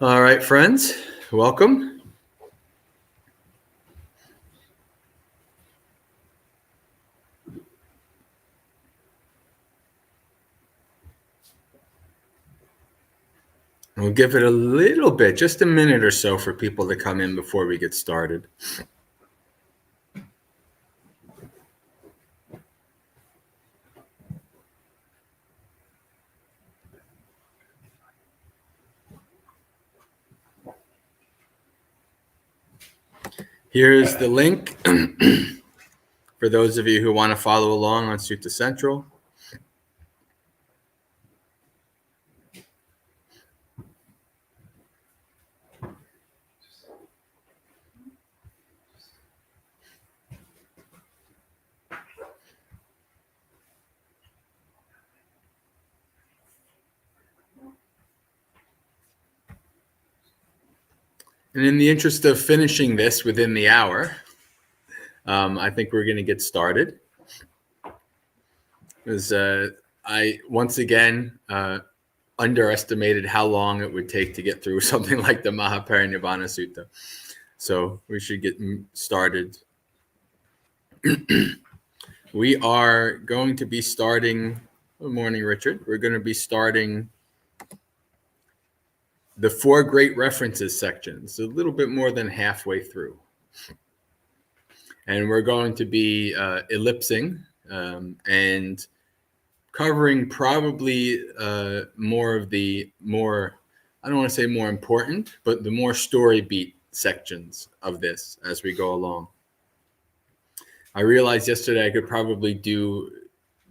All right, friends, welcome. We'll give it a little bit, just a minute or so for people to come in before we get started. Here's the link for those of you who want to follow along on Sutta Central. And in the interest of finishing this within the hour, I think we're going to get started. Because I, once again, underestimated how long it would take to get through something like the Mahaparinibbana Sutta. So we should get started. We are going to be starting, good morning, Richard. We're going to be starting the four great references sections, a little bit more than halfway through. And we're going to be ellipsing and covering probably more of the I don't want to say more important, but the more story beat sections of this as we go along. I realized yesterday I could probably do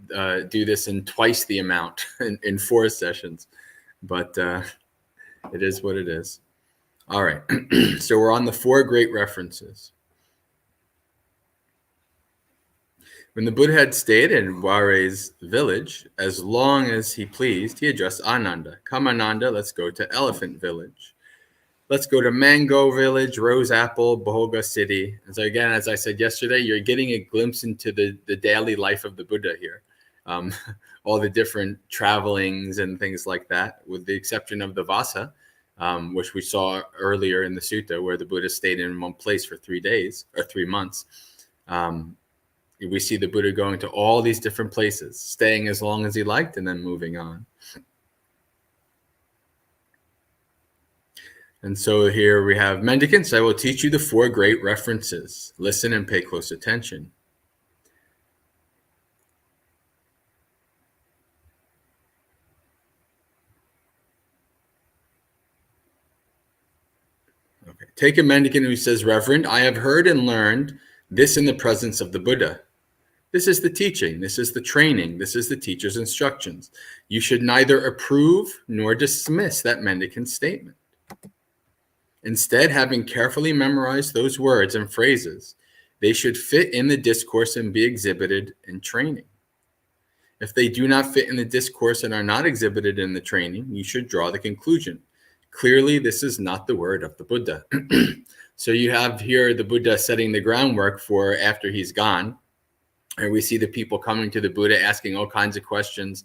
this in twice the amount in 4 sessions, but it is what it is. All right, so we're on the four great references. When the Buddha had stayed in Ware's village, as long as he pleased, he addressed Ananda. Come, Ananda, let's go to Elephant Village. Let's go to Mango Village, Rose Apple, Bhoga City. And so again, as I said yesterday, you're getting a glimpse into the daily life of the Buddha here. All the different travelings and things like that, with the exception of the Vasa, which we saw earlier in the sutta, where the Buddha stayed in one place for 3 days or 3 months. We see the Buddha going to all these different places, staying as long as he liked, and then moving on. And so here we have, mendicants, I will teach you the four great references. Listen and pay close attention. Okay. Take a mendicant who says, Reverend, I have heard and learned this in the presence of the Buddha. This is the teaching. This is the training. This is the teacher's instructions. You should neither approve nor dismiss that mendicant's statement. Instead, having carefully memorized those words and phrases, they should fit in the discourse and be exhibited in training. If they do not fit in the discourse and are not exhibited in the training, you should draw the conclusion. Clearly, this is not the word of the Buddha. So you have here the Buddha setting the groundwork for after he's gone. And we see the people coming to the Buddha asking all kinds of questions.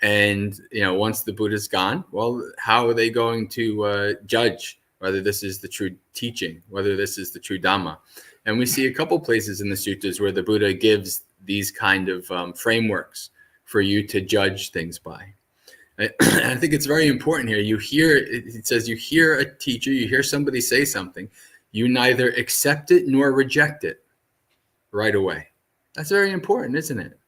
And, once the Buddha's gone, well, how are they going to judge whether this is the true teaching, whether this is the true Dhamma? And we see a couple places in the suttas where the Buddha gives these kind of frameworks for you to judge things by. I think it's very important here. It says you hear a teacher, you hear somebody say something, you neither accept it nor reject it right away. That's very important, isn't it?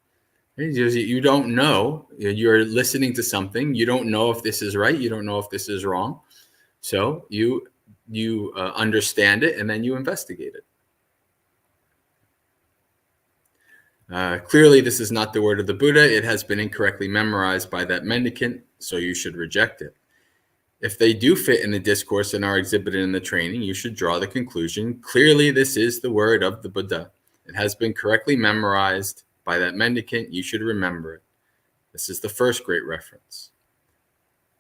You don't know. You're listening to something. You don't know if this is right. You don't know if this is wrong. So you understand it, and then you investigate it. Clearly, this is not the word of the Buddha. It has been incorrectly memorized by that mendicant, so you should reject it. If they do fit in the discourse and are exhibited in the training, you should draw the conclusion. Clearly, this is the word of the Buddha. It has been correctly memorized by that mendicant. You should remember it. This is the first great reference.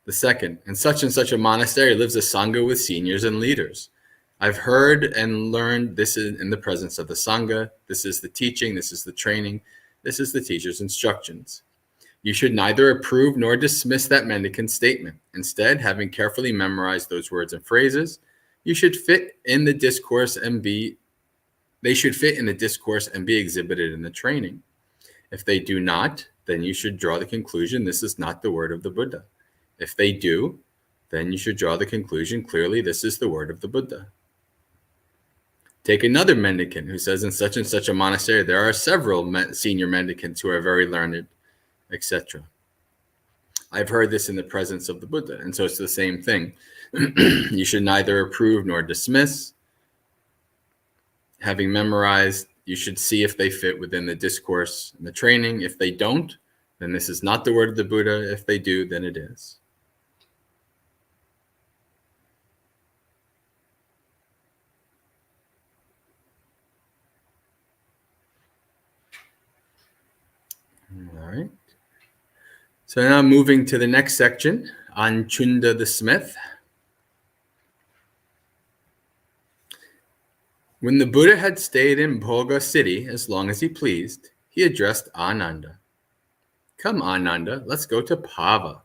The second, in such and such a monastery lives a sangha with seniors and leaders. I've heard and learned this in the presence of the sangha. This is the teaching. This is the training. This is the teacher's instructions. You should neither approve nor dismiss that mendicant's statement. Instead, having carefully memorized those words and phrases, they should fit in the discourse and be exhibited in the training. If they do not, then you should draw the conclusion this is not the word of the Buddha. If they do, then you should draw the conclusion clearly this is the word of the Buddha. Take another mendicant who says in such and such a monastery there are several senior mendicants who are very learned, etc. I've heard this in the presence of the Buddha, and so it's the same thing. You should neither approve nor dismiss. Having memorized, you should see if they fit within the discourse and the training. If they don't, then this is not the word of the Buddha. If they do, then it is. All right. So now moving to the next section on Chunda the smith. When the Buddha had stayed in Bhoga city as long as he pleased, he addressed Ananda. Come, Ananda, let's go to Pava.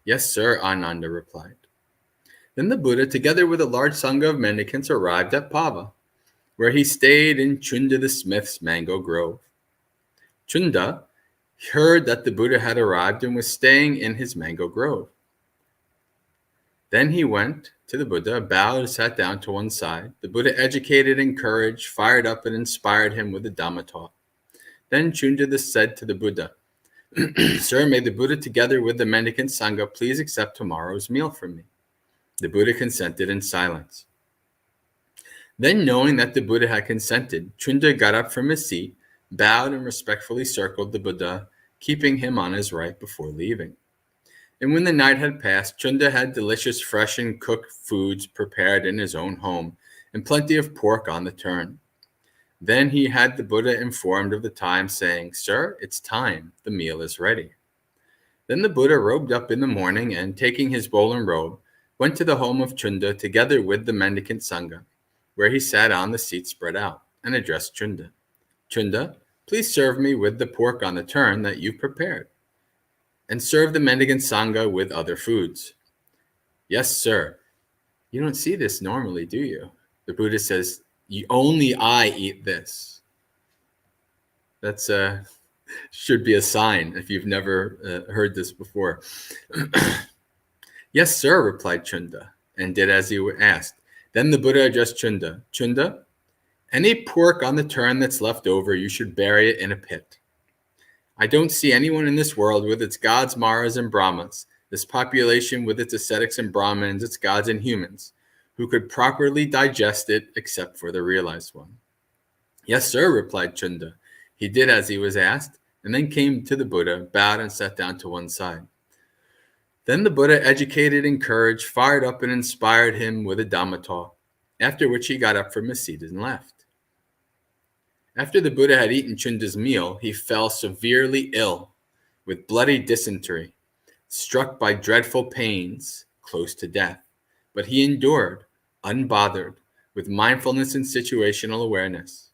Yes, sir, Ananda replied. Then the Buddha, together with a large sangha of mendicants, arrived at Pava, where he stayed in Chunda the smith's mango grove. Chunda heard that the Buddha had arrived and was staying in his mango grove. Then he went to the Buddha, bowed and sat down to one side. The Buddha educated, encouraged, fired up, and inspired him with the Dhamma talk. Then Chunda said to the Buddha, Sir, may the Buddha together with the mendicant sangha please accept tomorrow's meal from me. The Buddha consented in silence. Then, knowing that the Buddha had consented, Chunda got up from his seat, bowed and respectfully circled the Buddha, keeping him on his right before leaving. And when the night had passed, Chunda had delicious fresh and cooked foods prepared in his own home, and plenty of pork on the turn. Then he had the Buddha informed of the time, saying, Sir, it's time, the meal is ready. Then the Buddha robed up in the morning, and taking his bowl and robe, went to the home of Chunda together with the mendicant sangha, where he sat on the seat spread out, and addressed Chunda. Chunda, please serve me with the pork on the turn that you've prepared, and serve the mendicant sangha with other foods. Yes, sir. You don't see this normally, do you? The Buddha says, only I eat this. That's should be a sign if you've never heard this before. Yes, sir, replied Chunda, and did as he asked. Then the Buddha addressed Chunda. Chunda, any pork on the turn that's left over, you should bury it in a pit. I don't see anyone in this world with its gods, Maras, and Brahmas, this population with its ascetics and Brahmins, its gods and humans, who could properly digest it except for the realized one. Yes, sir, replied Chunda. He did as he was asked, and then came to the Buddha, bowed and sat down to one side. Then the Buddha educated, encouraged, fired up, and inspired him with a Dhamma talk, after which he got up from his seat and left. After the Buddha had eaten Chunda's meal, he fell severely ill with bloody dysentery, struck by dreadful pains, close to death. But he endured, unbothered, with mindfulness and situational awareness.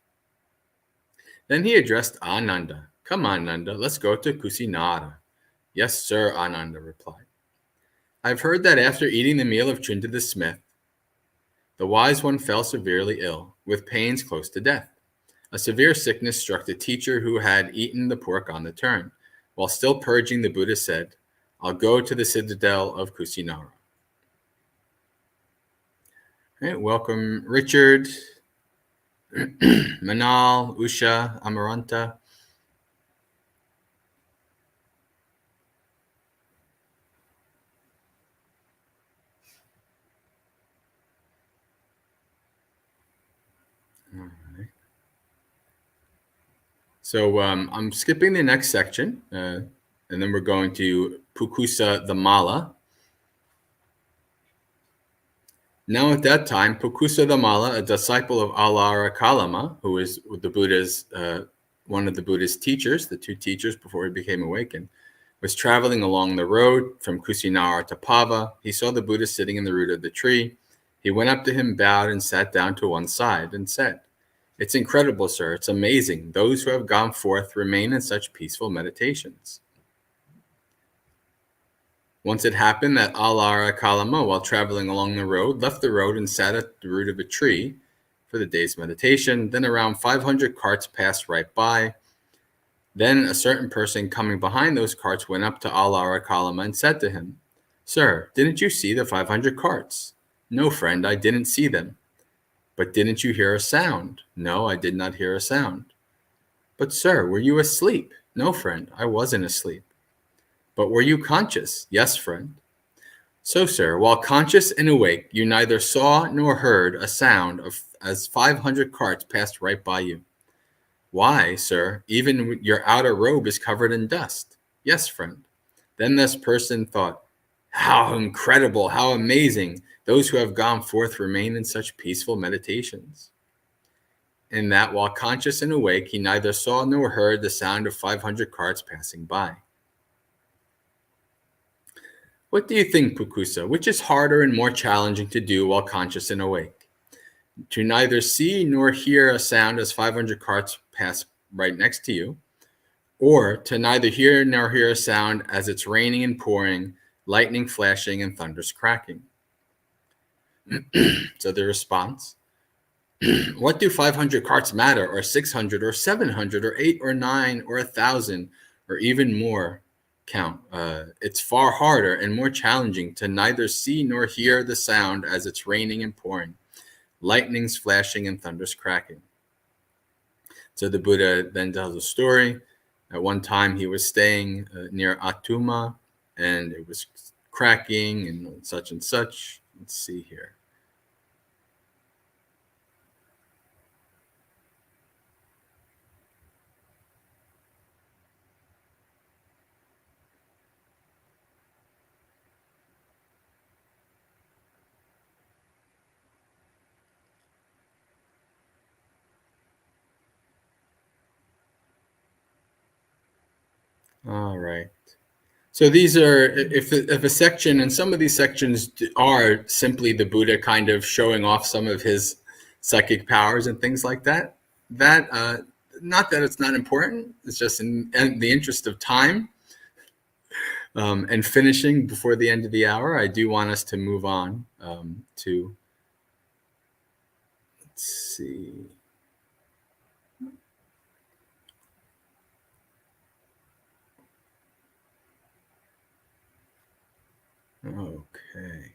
Then he addressed Ananda. Come, Ananda, let's go to Kusinara. Yes, sir, Ananda replied. I've heard that after eating the meal of Chunda the smith, the wise one fell severely ill, with pains close to death. A severe sickness struck the teacher who had eaten the pork on the turn. While still purging, the Buddha said, I'll go to the citadel of Kusinara. All right, welcome, Richard, Manal, Usha, Amaranta. So I'm skipping the next section, and then we're going to Pukusa the Mala. Now at that time, Pukusa the Mala, a disciple of Alara Kalama, who is the Buddha's one of the Buddha's teachers, the two teachers before he became awakened, was traveling along the road from Kusinara to Pava. He saw the Buddha sitting in the root of the tree. He went up to him, bowed, and sat down to one side and said, It's incredible, sir. It's amazing. Those who have gone forth remain in such peaceful meditations. Once it happened that Alara Kalama, while traveling along the road, left the road and sat at the root of a tree for the day's meditation. Then around 500 carts passed right by. Then a certain person coming behind those carts went up to Alara Kalama and said to him, "Sir, didn't you see the 500 carts?" "No, friend, I didn't see them." "But didn't you hear a sound?" "No, I did not hear a sound." "But, sir, were you asleep?" "No, friend, I wasn't asleep." "But were you conscious?" "Yes, friend." "So, sir, while conscious and awake, you neither saw nor heard a sound as 500 carts passed right by you." "Why, sir, even your outer robe is covered in dust." "Yes, friend." Then this person thought, "How incredible, how amazing! Those who have gone forth remain in such peaceful meditations." In that, while conscious and awake, he neither saw nor heard the sound of 500 carts passing by. What do you think, Pukusa? Which is harder and more challenging to do while conscious and awake? To neither see nor hear a sound as 500 carts pass right next to you, or to neither hear nor hear a sound as it's raining and pouring, lightning flashing, and thunders cracking? So the response, what do 500 carts matter, or 600, or 700, or 8, or 9, or 1,000, or even more count? It's far harder and more challenging to neither see nor hear the sound as it's raining and pouring, lightnings flashing, and thunders cracking. So the Buddha then tells a story. At one time, he was staying near Atuma, and it was cracking and such and such. Let's see here. All right. So these are, if a section, and some of these sections are simply the Buddha kind of showing off some of his psychic powers and things like that. Not that it's not important. It's just in the interest of time and finishing before the end of the hour. I do want us to move on to, let's see. Okay.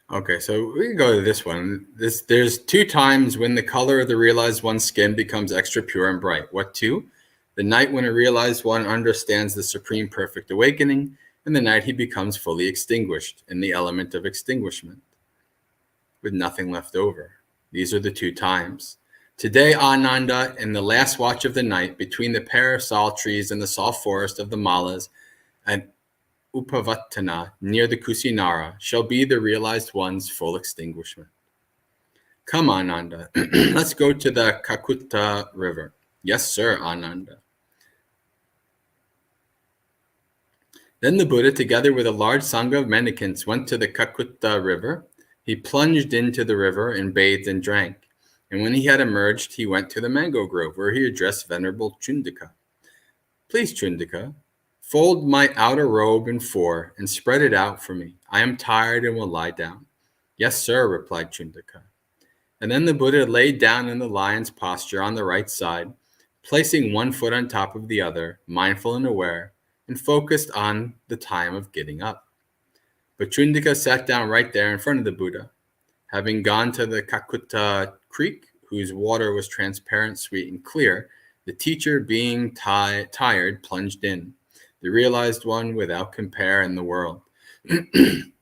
Okay, so we can go to this one. There's two times when the color of the realized one's skin becomes extra pure and bright. What two? The night when a realized one understands the supreme perfect awakening, and the night he becomes fully extinguished in the element of extinguishment, with nothing left over. These are the two times. Today, Ananda, in the last watch of the night, between the parasol trees and the soft forest of the Malas, and Upavattana, near the Kusinara, shall be the realized one's full extinguishment. Come, Ananda, let's go to the Kakutta river. Yes, sir, Ananda. Then the Buddha, together with a large sangha of mendicants, went to the Kakutta river. He plunged into the river and bathed and drank. And when he had emerged, he went to the mango grove, where he addressed Venerable Chundaka. Please, Chundaka, fold my outer robe in four and spread it out for me. I am tired and will lie down. Yes, sir, replied Chundaka. And then the Buddha laid down in the lion's posture on the right side, placing one foot on top of the other, mindful and aware, and focused on the time of getting up. But Chundaka sat down right there in front of the Buddha. Having gone to the Kakutta creek, whose water was transparent, sweet, and clear, the teacher, being tired, plunged in, the realized one without compare in the world. And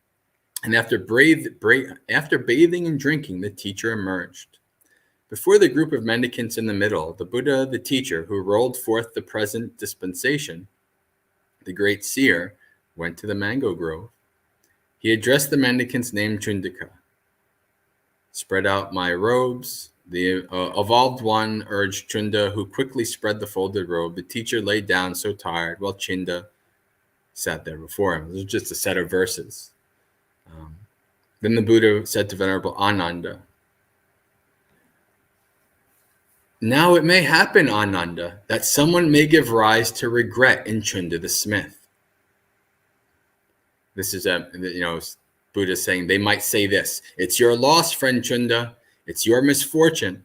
after bathing and drinking, the teacher emerged. Before the group of mendicants in the middle, the Buddha, the teacher, who rolled forth the present dispensation, the great seer, went to the mango grove. He addressed the mendicants named Chundaka. Spread out my robes. The evolved one urged Chunda, who quickly spread the folded robe. The teacher lay down so tired, while Chinda sat there before him. This is just a set of verses. Then the Buddha said to Venerable Ananda, now it may happen, Ananda, that someone may give rise to regret in Chunda the smith. This is Buddha saying they might say this: it's your loss, friend Chunda. It's your misfortune,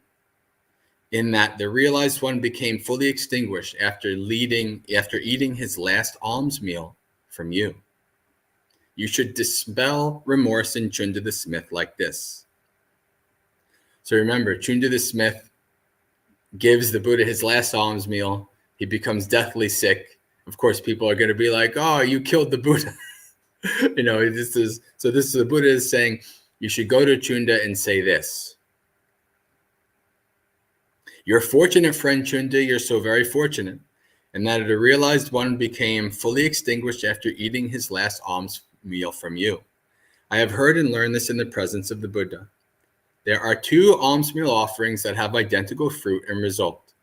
in that the realized one became fully extinguished after eating his last alms meal from you. You should dispel remorse in Chunda the smith like this. So remember, Chunda the smith gives the Buddha his last alms meal. He becomes deathly sick. Of course, people are going to be like, oh, you killed the Buddha. This is the Buddha is saying, you should go to Chunda and say this. You're fortunate, friend Chunda, you're so very fortunate, and that the realized one became fully extinguished after eating his last alms meal from you. I have heard and learned this in the presence of the Buddha. There are two alms meal offerings that have identical fruit and result,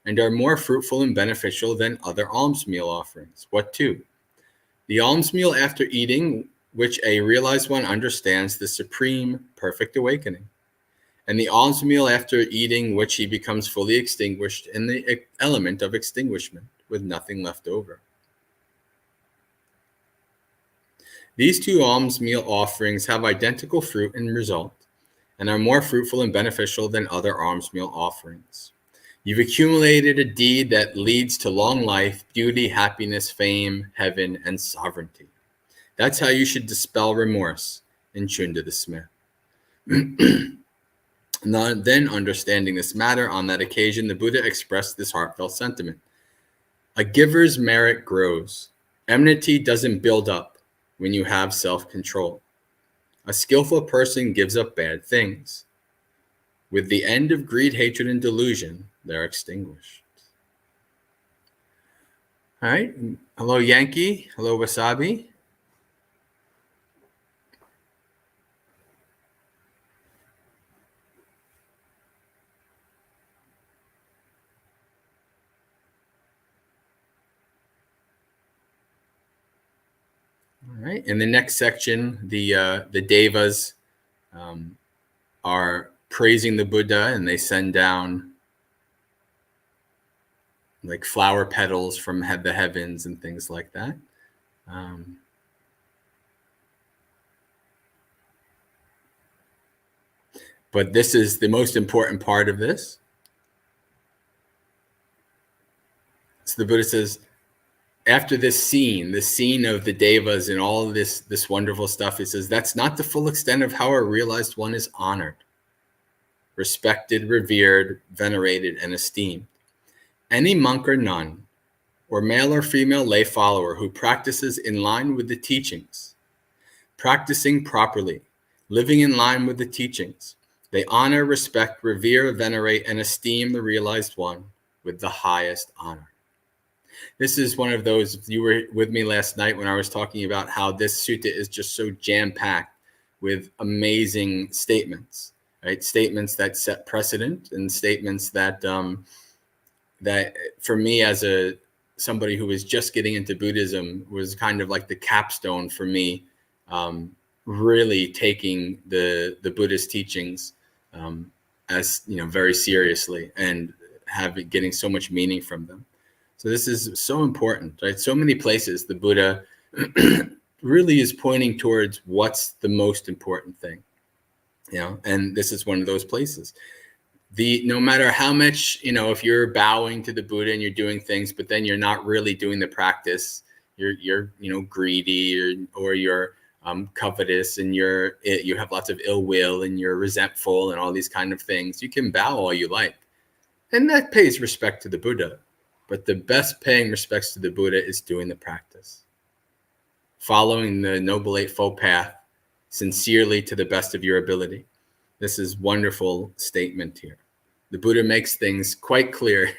and are more fruitful and beneficial than other alms meal offerings. What two? The alms meal after eating, which a realized one understands the supreme perfect awakening, and the alms meal after eating, which he becomes fully extinguished in the element of extinguishment, with nothing left over. These two alms meal offerings have identical fruit and result, and are more fruitful and beneficial than other alms meal offerings. You've accumulated a deed that leads to long life, beauty, happiness, fame, heaven, and sovereignty. That's how you should dispel remorse in Chunda the smith. Then, understanding this matter, on that occasion, the Buddha expressed this heartfelt sentiment. A giver's merit grows. Enmity doesn't build up when you have self-control. A skillful person gives up bad things. With the end of greed, hatred, and delusion, they're extinguished. All right. Hello, Yankee. Hello, Wasabi. All right. In the next section, the devas are praising the Buddha, and they send down like flower petals from the heavens and things like that. But this is the most important part of this. So the Buddha says, after this scene of the devas and all of this wonderful stuff, he says, that's not the full extent of how a realized one is honored, respected, revered, venerated, and esteemed. Any monk or nun, or male or female lay follower who practices in line with the teachings, practicing properly, living in line with the teachings, they honor, respect, revere, venerate, and esteem the realized one with the highest honor. This is one of those, you were with me last night when I was talking about how this sutta is just so jam-packed with amazing statements, right? Statements that set precedent, and statements that that for me as somebody who was just getting into Buddhism was kind of like the capstone for me, really taking the Buddhist teachings as very seriously, and getting so much meaning from them. So this is so important, right? So many places the Buddha really is pointing towards what's the most important thing, and this is one of those places. No matter how much, if you're bowing to the Buddha and you're doing things, but then you're not really doing the practice, you're greedy, or you're covetous, and you have lots of ill will, and you're resentful, and all these kind of things, you can bow all you like, and that pays respect to the Buddha. But the best paying respects to the Buddha is doing the practice, following the Noble Eightfold Path sincerely to the best of your ability. This is wonderful statement here. The Buddha makes things quite clear.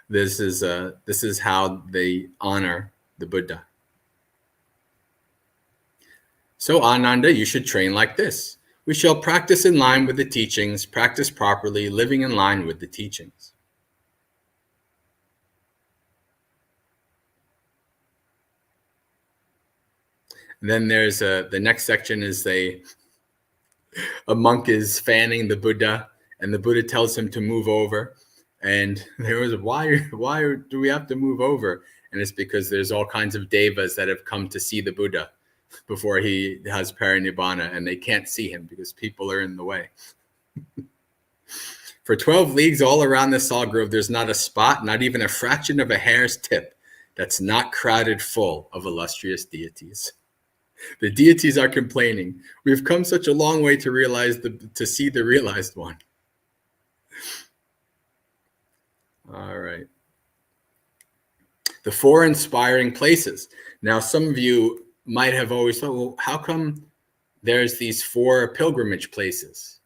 This is how they honor the Buddha. So Ananda, you should train like this. We shall practice in line with the teachings, practice properly, living in line with the teachings. And then there's the next section is a monk is fanning the Buddha, and the Buddha tells him to move over. And there was, why do we have to move over? And it's because there's all kinds of devas that have come to see the Buddha before he has parinibbana, and they can't see him because people are in the way. For 12 leagues all around the sal grove, there's not a spot, not even a fraction of a hair's tip, that's not crowded full of illustrious deities. The deities are complaining. We've come such a long way to see the realized one. All right. The 4 inspiring places. Now, some of you might have always thought, well, how come there's these 4 pilgrimage places?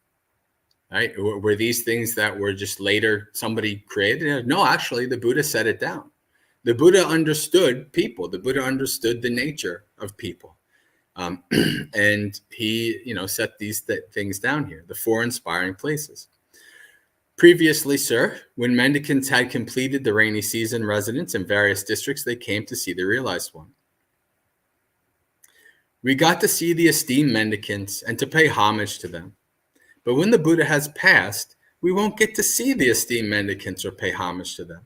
Right? Were these things that were just later somebody created? No, actually, the Buddha set it down. The Buddha understood people. The Buddha understood the nature of people. And he, set these things down here, the 4 inspiring places. Previously, sir, when mendicants had completed the rainy season residence in various districts, they came to see the realized one. We got to see the esteemed mendicants and to pay homage to them. But when the Buddha has passed, we won't get to see the esteemed mendicants or pay homage to them.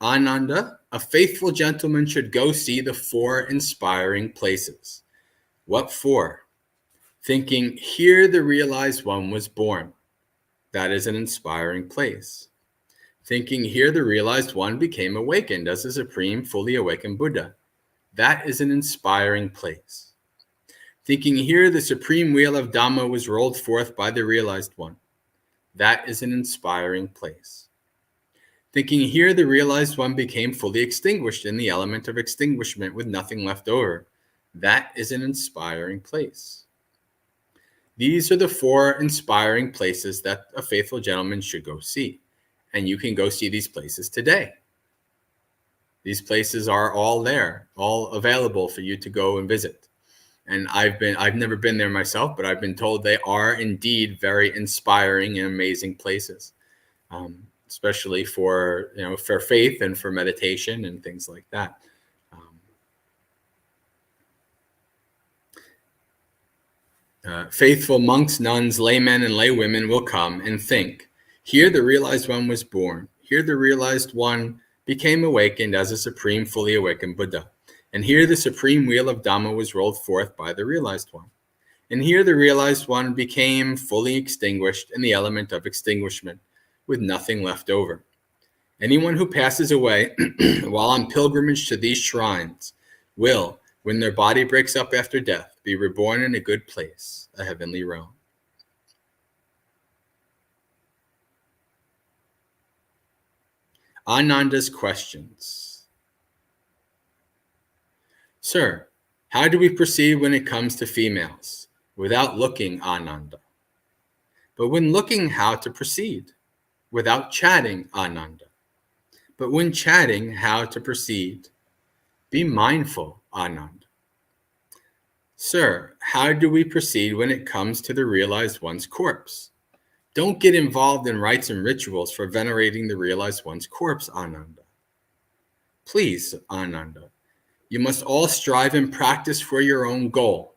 Ananda, a faithful gentleman should go see the 4 inspiring places. What for? Thinking, here the realized one was born. That is an inspiring place. Thinking, here the realized one became awakened as a supreme, fully awakened Buddha. That is an inspiring place. Thinking, here the supreme wheel of Dhamma was rolled forth by the realized one. That is an inspiring place. Thinking, here the realized one became fully extinguished in the element of extinguishment with nothing left over. That is an inspiring place. These are the 4 inspiring places that a faithful gentleman should go see. And you can go see these places today. These places are all there, all available for you to go and visit. And I've never been there myself, but I've been told they are indeed very inspiring and amazing places, especially for faith and for meditation and things like that. Faithful monks, nuns, laymen, and laywomen will come and think, here the realized one was born. Here the realized one became awakened as a supreme, fully awakened Buddha. And here the supreme wheel of Dhamma was rolled forth by the realized one. And here the realized one became fully extinguished in the element of extinguishment, with nothing left over. Anyone who passes away while on pilgrimage to these shrines will, when their body breaks up after death, be reborn in a good place, a heavenly realm. Ananda's questions. Sir, how do we proceed when it comes to females? Without looking, Ananda. But when looking, how to proceed? Without chatting, Ananda. But when chatting, how to proceed? Be mindful, Ananda. Sir, how do we proceed when it comes to the realized one's corpse? Don't get involved in rites and rituals for venerating the realized one's corpse, Ananda. Please, Ananda, you must all strive and practice for your own goal.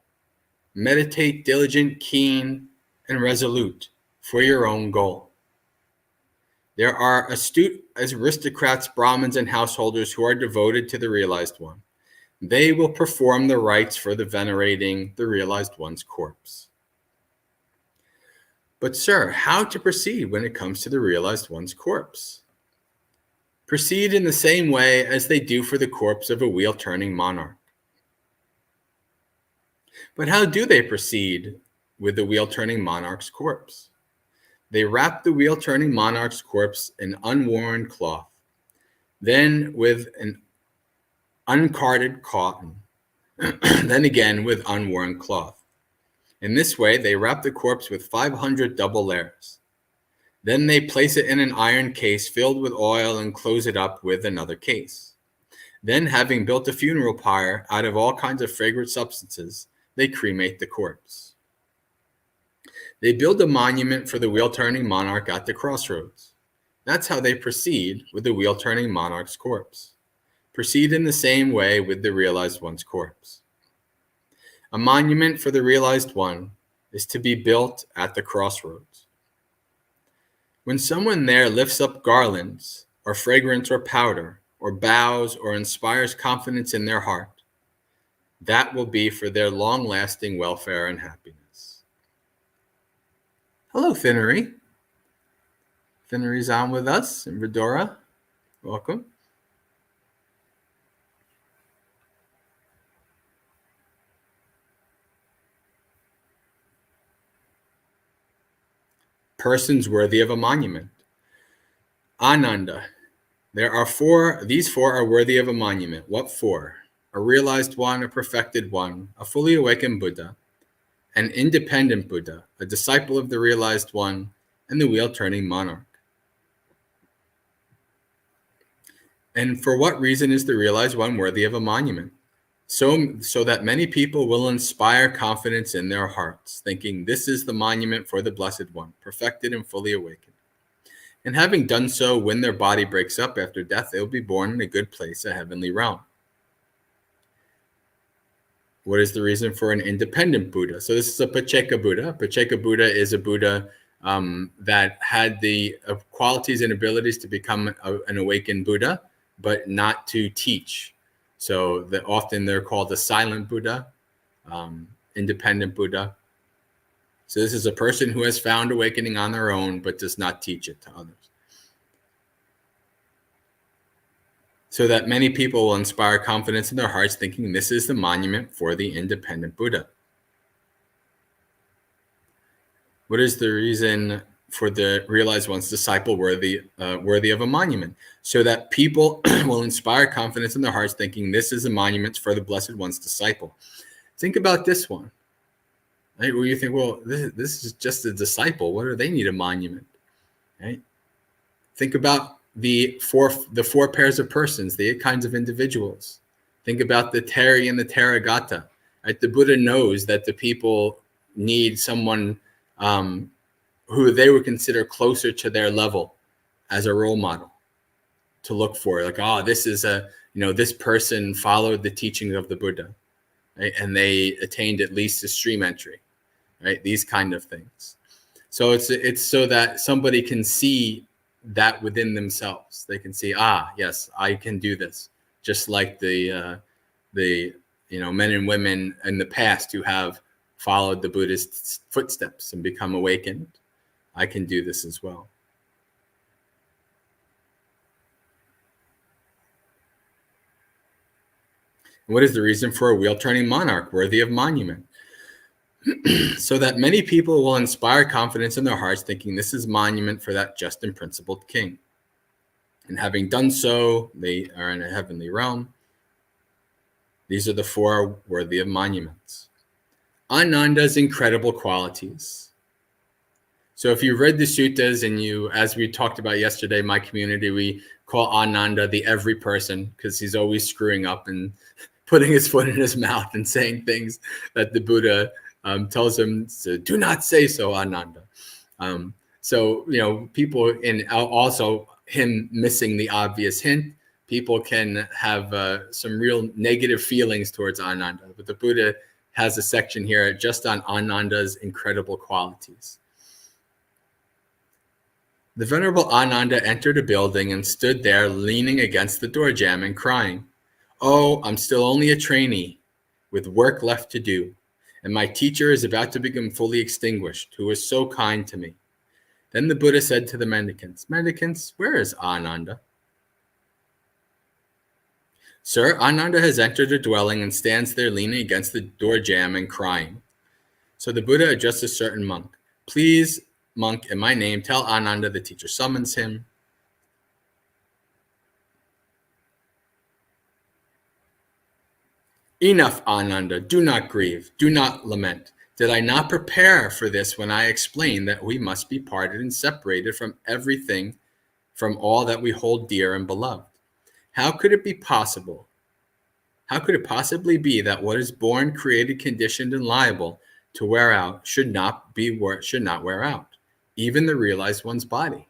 Meditate diligent, keen, and resolute for your own goal. There are astute aristocrats, Brahmins, and householders who are devoted to the realized one. They will perform the rites for the venerating the realized one's corpse. But sir, how to proceed when it comes to the realized one's corpse? Proceed in the same way as they do for the corpse of a wheel-turning monarch. But how do they proceed with the wheel-turning monarch's corpse? They wrap the wheel-turning monarch's corpse in unworn cloth, then with an uncarded cotton, then again with unworn cloth. In this way, they wrap the corpse with 500 double layers. Then they place it in an iron case filled with oil and close it up with another case. Then, having built a funeral pyre out of all kinds of fragrant substances, they cremate the corpse. They build a monument for the wheel-turning monarch at the crossroads. That's how they proceed with the wheel-turning monarch's corpse. Proceed in the same way with the realized one's corpse. A monument for the realized one is to be built at the crossroads. When someone there lifts up garlands, or fragrance or powder, or bows or inspires confidence in their heart, that will be for their long-lasting welfare and happiness. Hello, Finnery. Finnery's on with us, and Redora, welcome. Persons worthy of a monument. Ananda. There are four. These four are worthy of a monument. What four? A realized one, a perfected one, a fully awakened Buddha, an independent Buddha, a disciple of the realized one, and the wheel-turning monarch. And for what reason is the realized one worthy of a monument? So that many people will inspire confidence in their hearts, thinking this is the monument for the Blessed One, perfected and fully awakened. And having done so, when their body breaks up after death, they will be born in a good place, a heavenly realm. What is the reason for an independent Buddha? So this is a Pacceka Buddha. Pacceka Buddha is a Buddha that had the qualities and abilities to become an awakened Buddha, but not to teach. So often they're called a silent Buddha, independent Buddha. So this is a person who has found awakening on their own, but does not teach it to others. So that many people will inspire confidence in their hearts, thinking this is the monument for the independent Buddha. What is the reason for the realized one's disciple worthy of a monument? So that people will inspire confidence in their hearts, thinking this is a monument for the Blessed One's disciple. Think about this one. Right? Where you think, well, this is just a disciple. What do they need a monument? Right? Think about the four pairs of persons, the 8 kinds of individuals. Think about the Teri and the Therigatha. Right? The Buddha knows that the people need someone who they would consider closer to their level as a role model to look for. Like, this is this person followed the teachings of the Buddha, right? And they attained at least a stream entry, right? These kind of things. So it's so that somebody can see that within themselves. They can see, yes, I can do this. Just like the men and women in the past who have followed the Buddhist footsteps and become awakened. I can do this as well. What is the reason for a wheel-turning monarch worthy of monument? So that many people will inspire confidence in their hearts, thinking this is monument for that just and principled king. And having done so, they are in a heavenly realm. These are the 4 worthy of monuments. Ananda's incredible qualities. So if you read the suttas and as we talked about yesterday, my community, we call Ananda the every person because he's always screwing up and putting his foot in his mouth and saying things that the Buddha tells him to do not say so, Ananda. So, people, and also him missing the obvious hint, people can have some real negative feelings towards Ananda. But the Buddha has a section here just on Ananda's incredible qualities. The Venerable Ananda entered a building and stood there leaning against the door jamb and crying, "Oh, I'm still only a trainee with work left to do, and my teacher is about to become fully extinguished, who was so kind to me." Then the Buddha said to the mendicants, "Mendicants, where is Ananda?" "Sir, Ananda has entered a dwelling and stands there leaning against the door jamb and crying." So the Buddha addressed a certain monk. "Please, monk, in my name, tell Ananda the teacher summons him." "Enough, Ananda, do not grieve, do not lament. Did I not prepare for this when I explained that we must be parted and separated from everything, from all that we hold dear and beloved? How could it be possible? How could it possibly be that what is born, created, conditioned, and liable to wear out should not wear out, even the realized one's body?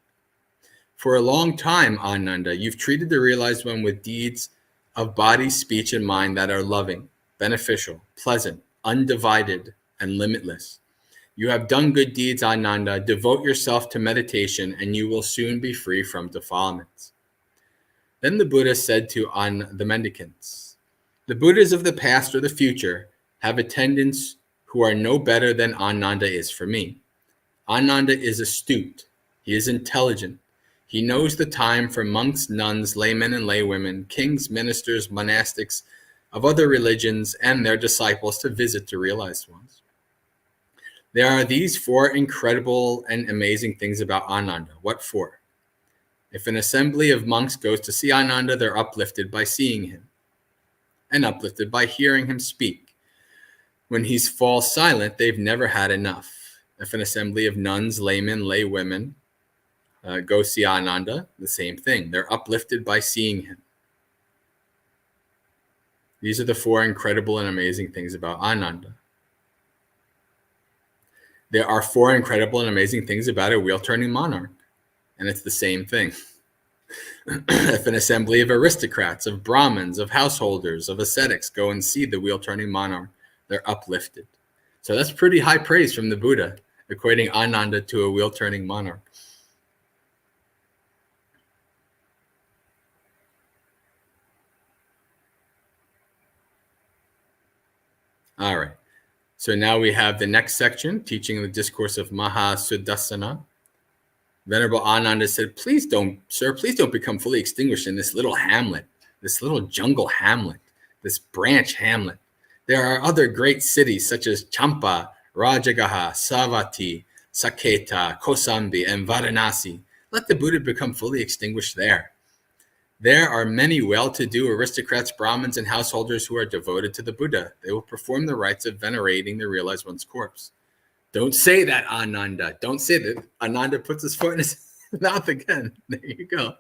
For a long time, Ananda, you've treated the realized one with deeds of body, speech, and mind that are loving, beneficial, pleasant, undivided, and limitless. You have done good deeds, Ananda. Devote yourself to meditation, and you will soon be free from defilements. Then the Buddha said to the mendicants, the Buddhas of the past or the future have attendants who are no better than Ananda is for me. Ananda is astute. He is intelligent. He knows the time for monks, nuns, laymen, and laywomen, kings, ministers, monastics of other religions, and their disciples to visit the realized ones. There are these 4 incredible and amazing things about Ananda. What 4? If an assembly of monks goes to see Ananda, they're uplifted by seeing him and uplifted by hearing him speak. When he falls silent, they've never had enough. If an assembly of nuns, laymen, laywomen go see Ananda, the same thing. They're uplifted by seeing him. These are the 4 incredible and amazing things about Ananda. There are 4 incredible and amazing things about a wheel-turning monarch, and it's the same thing. If an assembly of aristocrats, of Brahmins, of householders, of ascetics go and see the wheel-turning monarch, they're uplifted. So that's pretty high praise from the Buddha, equating Ananda to a wheel-turning monarch. All right. So now we have the next section, teaching the discourse of Mahasudassana. Venerable Ananda said, please don't become fully extinguished in this little hamlet, this little jungle hamlet, this branch hamlet. There are other great cities such as Champa, Rajagaha, Savatthi, Saketa, Kosambi, and Varanasi. Let the Buddha become fully extinguished there. There are many well-to-do aristocrats, Brahmins, and householders who are devoted to the Buddha. They will perform the rites of venerating the realized one's corpse. Don't say that, Ananda. Don't say that. Ananda puts his foot in his mouth again. There you go.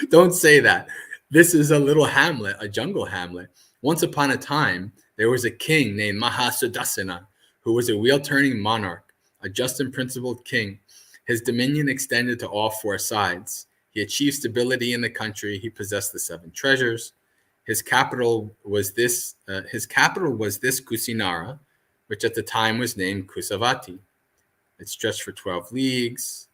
Don't say that. This is a little hamlet, a jungle hamlet. Once upon a time, there was a king named Mahasudassana, who was a wheel-turning monarch, a just and principled king. His dominion extended to all 4 sides. He achieved stability in the country. He possessed the 7 treasures. His capital was this Kusinara, which at the time was named Kusavati. It stretched for 12 leagues.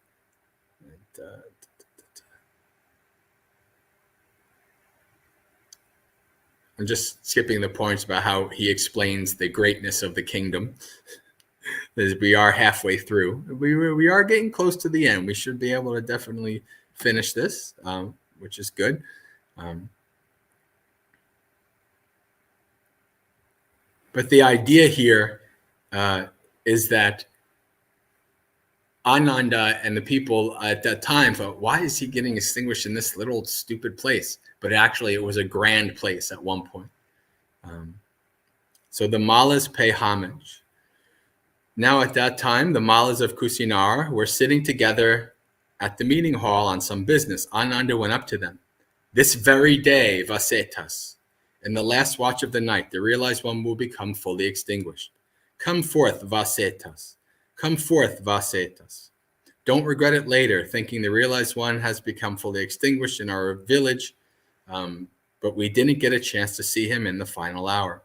I'm just skipping the points about how he explains the greatness of the kingdom. As we are halfway through. We are getting close to the end. We should be able to definitely finish this, which is good. But the idea here is that Ananda and the people at that time thought, why is he getting extinguished in this little stupid place? But actually, it was a grand place at one point. So the Mallas pay homage. Now at that time, the Mallas of Kusinara were sitting together at the meeting hall on some business. Ananda went up to them. This very day, Vasetas, in the last watch of the night, the realized one will become fully extinguished. Come forth, Vasetas. Come forth, Vasetas. Don't regret it later, thinking the realized one has become fully extinguished in our village, but we didn't get a chance to see him in the final hour.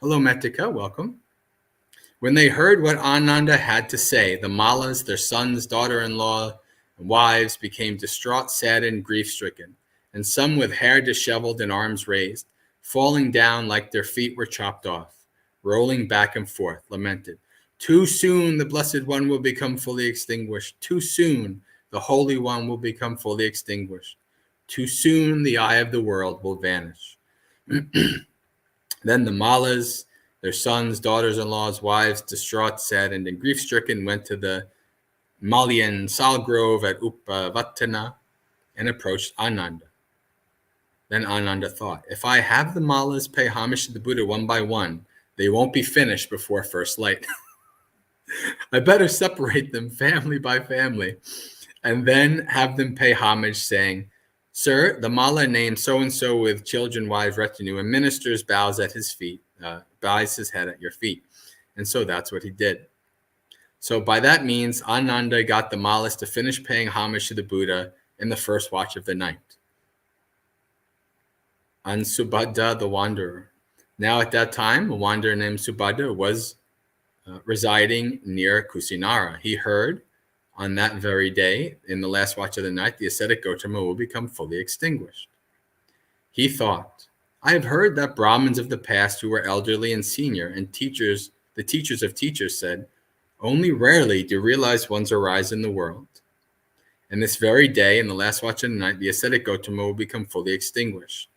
Hello, Metika, welcome. When they heard what Ananda had to say, the Mallas, their sons, daughter-in-law, and wives became distraught, saddened, grief-stricken, and some with hair disheveled and arms raised, falling down like their feet were chopped off, rolling back and forth, lamented. Too soon the Blessed One will become fully extinguished. Too soon the Holy One will become fully extinguished. Too soon the eye of the world will vanish. Then the Mallas, their sons, daughters-in-laws, wives, distraught, saddened, and grief-stricken, went to the Malayan sal grove at Upavattana and approached Ananda. Then Ananda thought, if I have the Mallas pay homage to the Buddha one by one, They won't be finished before first light. I better separate them family by family and then have them pay homage, saying, Sir, the mala named so-and-so with children, wives, retinue, and ministers bows at his feet, bows his head at your feet. And so that's what he did. So by that means, Ananda got the malas to finish paying homage to the Buddha in the first watch of the night. And Subhadda, the wanderer. Now at that time, a wanderer named Subhadda was residing near Kusinara. He heard on that very day, in the last watch of the night, the ascetic Gautama will become fully extinguished. He thought, I have heard that Brahmins of the past who were elderly and senior and teachers, the teachers of teachers said, only rarely do realized ones arise in the world. And this very day, in the last watch of the night, the ascetic Gautama will become fully extinguished.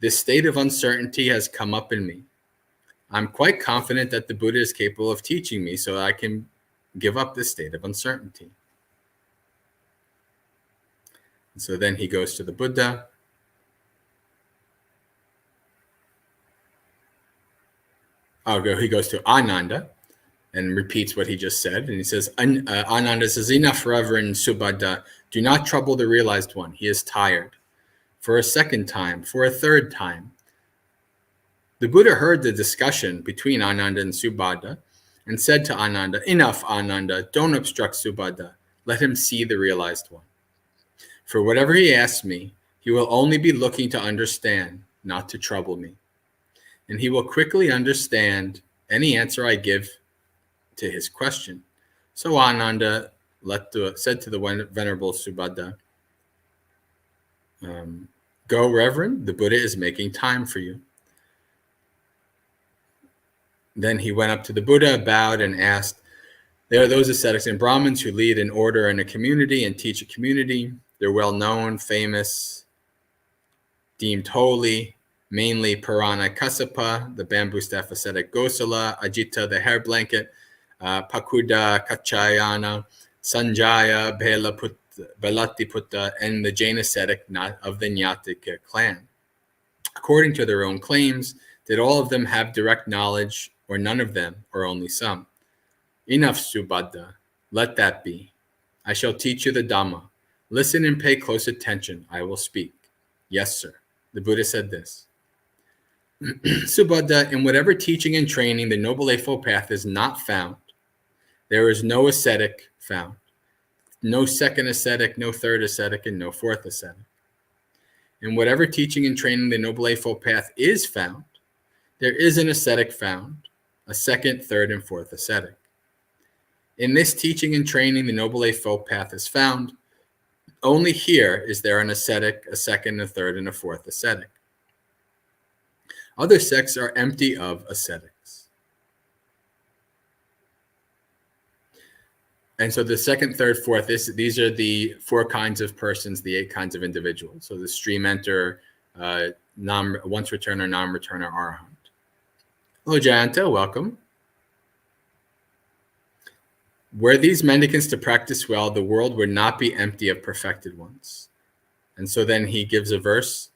This state of uncertainty has come up in me. I'm quite confident that the Buddha is capable of teaching me so that I can give up this state of uncertainty. And so then he goes to the Buddha. He goes to Ananda and repeats what he just said. And he says, Ananda says, enough, Reverend Subhadda, do not trouble the realized one. He is tired. For a second time, for a third time. The Buddha heard the discussion between Ananda and Subhadda and said to Ananda, enough, Ananda, don't obstruct Subhadda. Let him see the realized one. For whatever he asks me, he will only be looking to understand, not to trouble me. And he will quickly understand any answer I give to his question. So Ananda said to the Venerable Subhadda, go, Reverend, the Buddha is making time for you. Then he went up to the Buddha, bowed, and asked, there are those ascetics and Brahmins who lead an order in a community and teach a community. They're well known, famous, deemed holy, mainly Purana Kassapa, the bamboo staff ascetic Gosala, Ajita, the hair blanket, Pakuda, Kachayana, Sanjaya, Belatiputta, and the Jain ascetic of the Nyatik clan. According to their own claims, did all of them have direct knowledge, or none of them, or only some? Enough, Subhadda. Let that be. I shall teach you the Dhamma. Listen and pay close attention. I will speak. Yes, sir. The Buddha said this. Subhadda, in whatever teaching and training the Noble Eightfold Path is not found, there is no ascetic found. No second ascetic, no third ascetic, and no fourth ascetic. In whatever teaching and training the Noble Eightfold Path is found, there is an ascetic found, a second, third, and fourth ascetic. In this teaching and training the Noble Eightfold Path is found, only here is there an ascetic, a second, a third, and a fourth ascetic. Other sects are empty of ascetics. And so the second, third, fourth, these are the 4 kinds of persons, the 8 kinds of individuals. So the stream enter, once returner, non-returner, arahant. Hello, Jayanta, welcome. Were these mendicants to practice well, the world would not be empty of perfected ones. And so then he gives a verse.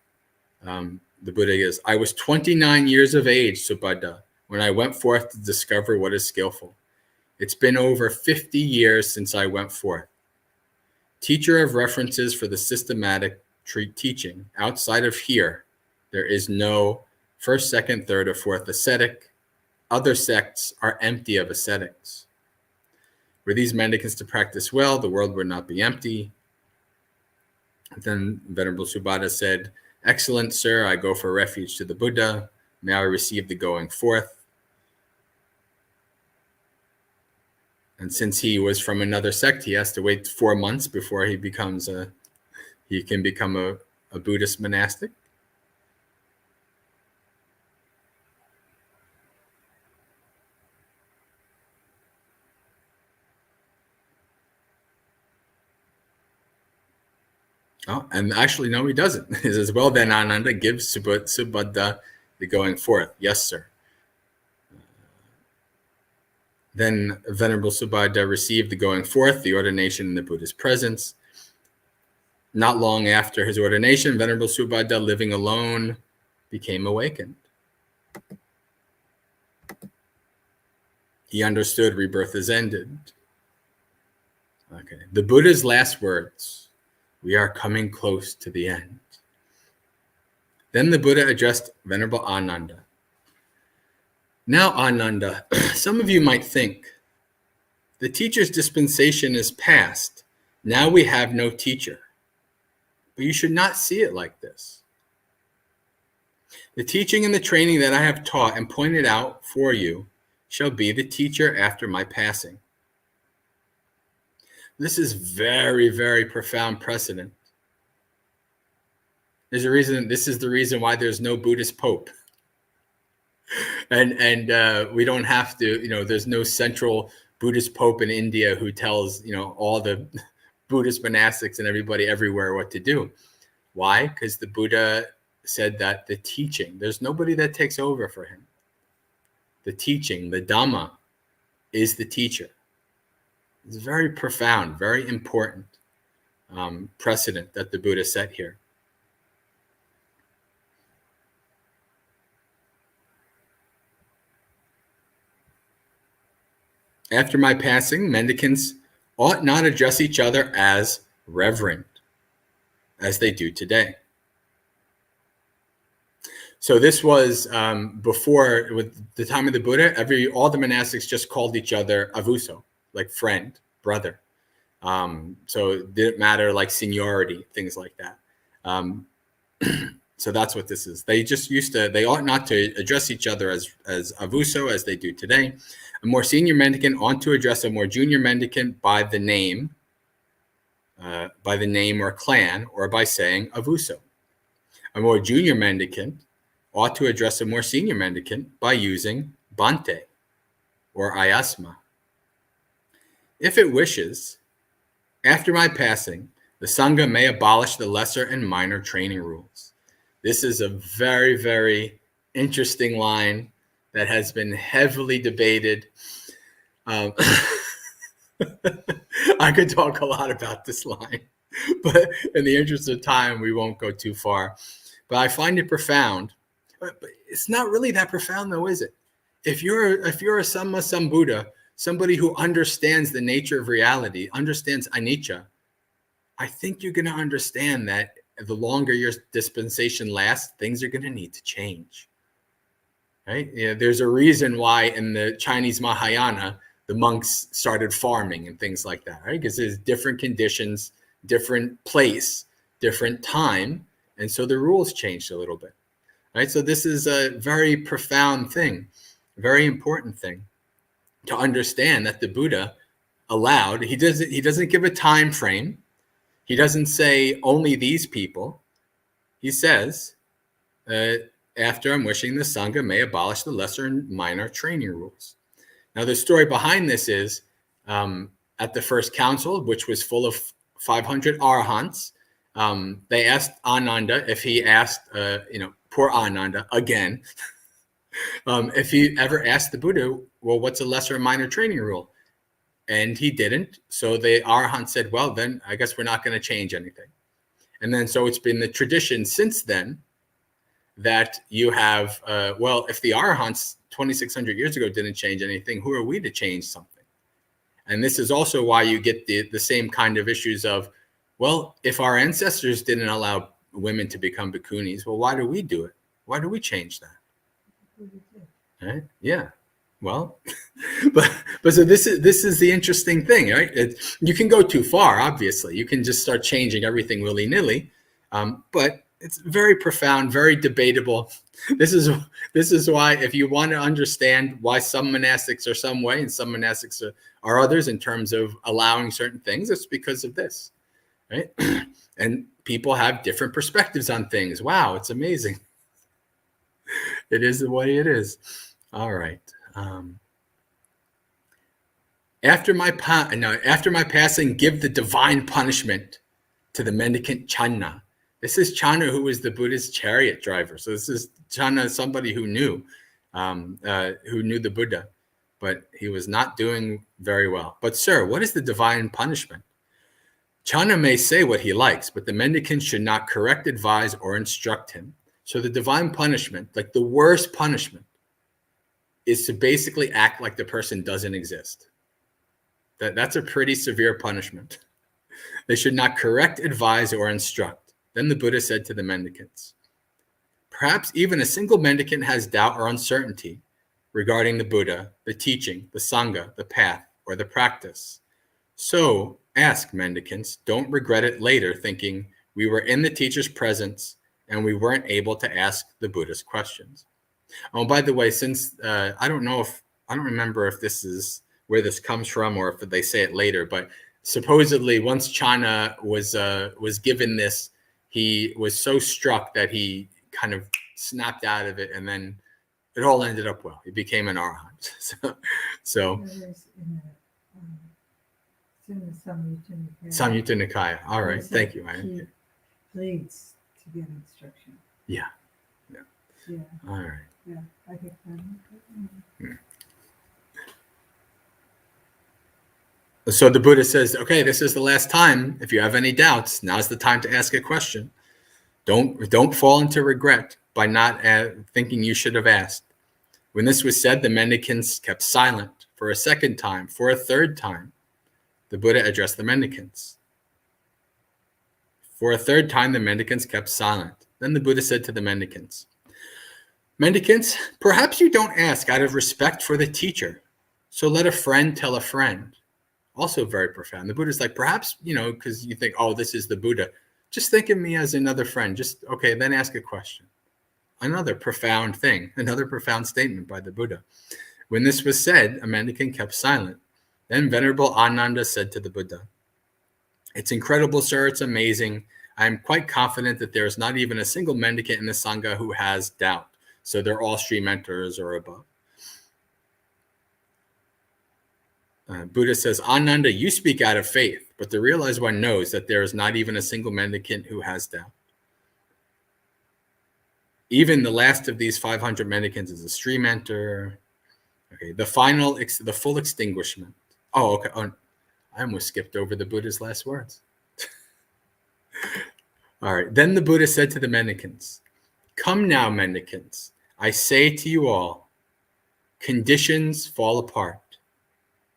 The Buddha is, I was 29 years of age, Subhadda, when I went forth to discover what is skillful. It's been over 50 years since I went forth. Teacher of references for the systematic teaching. Outside of here, there is no first, second, third, or fourth ascetic. Other sects are empty of ascetics. Were these mendicants to practice well, the world would not be empty. Then Venerable Subhadda said, excellent, sir, I go for refuge to the Buddha. May I receive the going forth. And since he was from another sect, he has to wait 4 months before he can become a Buddhist monastic. Oh, and actually, no, he doesn't. He says, well, then Ananda gives Subhadda the going forth. Yes, sir. Then Venerable Subhadda received the going forth, the ordination in the Buddha's presence. Not long after his ordination, Venerable Subhadda, living alone, became awakened. He understood rebirth is ended. Okay. The Buddha's last words, we are coming close to the end. Then the Buddha addressed Venerable Ananda. Now, Ananda, some of you might think, the teacher's dispensation is past. Now we have no teacher. But you should not see it like this. The teaching and the training that I have taught and pointed out for you shall be the teacher after my passing. This is very, very profound precedent. There's a reason. This is the reason why there's no Buddhist pope, and we don't have to. There's no central Buddhist pope in India who tells all the Buddhist monastics and everybody everywhere what to do. Why? Because the Buddha said that the teaching, there's nobody that takes over for him. The teaching, the Dhamma, is the teacher. It's very profound, very important precedent that the Buddha set here. After my passing, mendicants ought not address each other as reverend, as they do today. So this was before, with the time of the Buddha, all the monastics just called each other avuso, like friend, brother. So it didn't matter like seniority, things like that. So that's what this is. They just they ought not to address each other as avuso, as they do today. A more senior mendicant ought to address a more junior mendicant by the name or clan, or by saying avuso. A more junior mendicant ought to address a more senior mendicant by using Bhante or Ayasma. If it wishes, after my passing, the Sangha may abolish the lesser and minor training rules. This is a very, very interesting line that has been heavily debated. I could talk a lot about this line, but in the interest of time, we won't go too far. But I find it profound. But it's not really that profound, though, is it? If you're a Samma Sambuddha, somebody who understands the nature of reality, understands anicca, I think you're going to understand that the longer your dispensation lasts, things are going to need to change. Right? There's a reason why in the Chinese Mahayana, the monks started farming and things like that, right? Because there's different conditions, different place, different time. And so the rules changed a little bit. Right? So this is a very profound thing, very important thing to understand, that the Buddha allowed. He doesn't give a time frame. He doesn't say only these people. He says, after I'm wishing, the Sangha may abolish the lesser and minor training rules. Now, the story behind this is at the first council, which was full of 500 arahants, they asked Ananda if he asked, poor Ananda again, if he ever asked the Buddha, well, what's a lesser and minor training rule? And he didn't. So the arahant said, well, then I guess we're not going to change anything. And then so it's been the tradition since then that you have, if the arahants 2,600 years ago didn't change anything, who are we to change something? And this is also why you get the same kind of issues of, well, if our ancestors didn't allow women to become bhikkhunis, well, why do we do it? Why do we change that? Right? Yeah. Well, but so this is the interesting thing, right? You can go too far, obviously. You can just start changing everything willy-nilly, but it's very profound, very debatable. This is why, if you want to understand why some monastics are some way and some monastics are others in terms of allowing certain things, it's because of this, right? And people have different perspectives on things. Wow, it's amazing. It is the way it is. All right. After my passing, give the divine punishment to the mendicant Channa. This is Channa, who was the Buddha's chariot driver. So this is Channa, somebody who knew the Buddha, but he was not doing very well. But sir, what is the divine punishment? Channa may say what he likes, but the mendicant should not correct, advise, or instruct him. So the divine punishment, like the worst punishment, is to basically act like the person doesn't exist. That's a pretty severe punishment. They should not correct, advise, or instruct. Then the Buddha said to the mendicants, perhaps even a single mendicant has doubt or uncertainty regarding the Buddha, the teaching, the Sangha, the path, or the practice. So ask, mendicants. Don't regret it later, thinking we were in the teacher's presence and we weren't able to ask the Buddha's questions. Oh, by the way, since I don't remember if this is where this comes from or if they say it later, but supposedly once Channa was given this, he was so struck that he kind of snapped out of it, and then it all ended up well. He became an arhat. So It's in the Samyutta Nikaya. Samyutta Nikaya. All right, thank you. He pleads to get instruction. Yeah. Yeah. All right. Yeah, I think that. So the Buddha says, okay, this is the last time. If you have any doubts, now's the time to ask a question. Don't fall into regret by not thinking you should have asked. When this was said, the mendicants kept silent. For a second time, for a third time, the Buddha addressed the mendicants. For a third time, the mendicants kept silent. Then the Buddha said to the mendicants, mendicants, perhaps you don't ask out of respect for the teacher. So let a friend tell a friend. Also very profound. The Buddha's like, perhaps, because you think, oh, this is the Buddha. Just think of me as another friend. Okay, then ask a question. Another profound thing, another profound statement by the Buddha. When this was said, a mendicant kept silent. Then Venerable Ananda said to the Buddha, it's incredible, sir. It's amazing. I am quite confident that there is not even a single mendicant in the Sangha who has doubt. So they're all Sri mentors or above. Buddha says, Ananda, you speak out of faith, but the realized one knows that there is not even a single mendicant who has doubt. Even the last of these 500 mendicants is a Sri mentor. Okay, the full extinguishment. Oh, okay. Oh, I almost skipped over the Buddha's last words. All right. Then the Buddha said to the mendicants, come now, mendicants. I say to you all, conditions fall apart.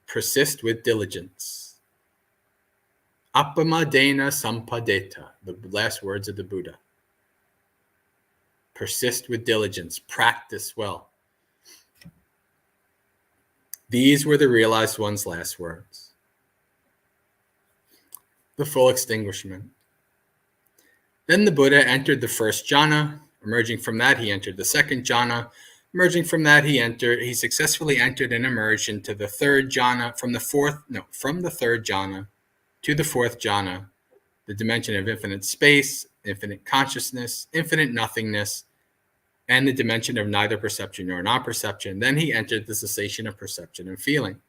Persist with diligence. Appamadena sampadeta, the last words of the Buddha. Persist with diligence. Practice well. These were the realized one's last words. The full extinguishment. Then the Buddha entered the first jhana. Emerging from that, he entered the second jhana. Emerging from that, he successfully entered and emerged into the third jhana. From the third jhana to the fourth jhana, the dimension of infinite space, infinite consciousness, infinite nothingness, and the dimension of neither perception nor non-perception. Then he entered the cessation of perception and feeling.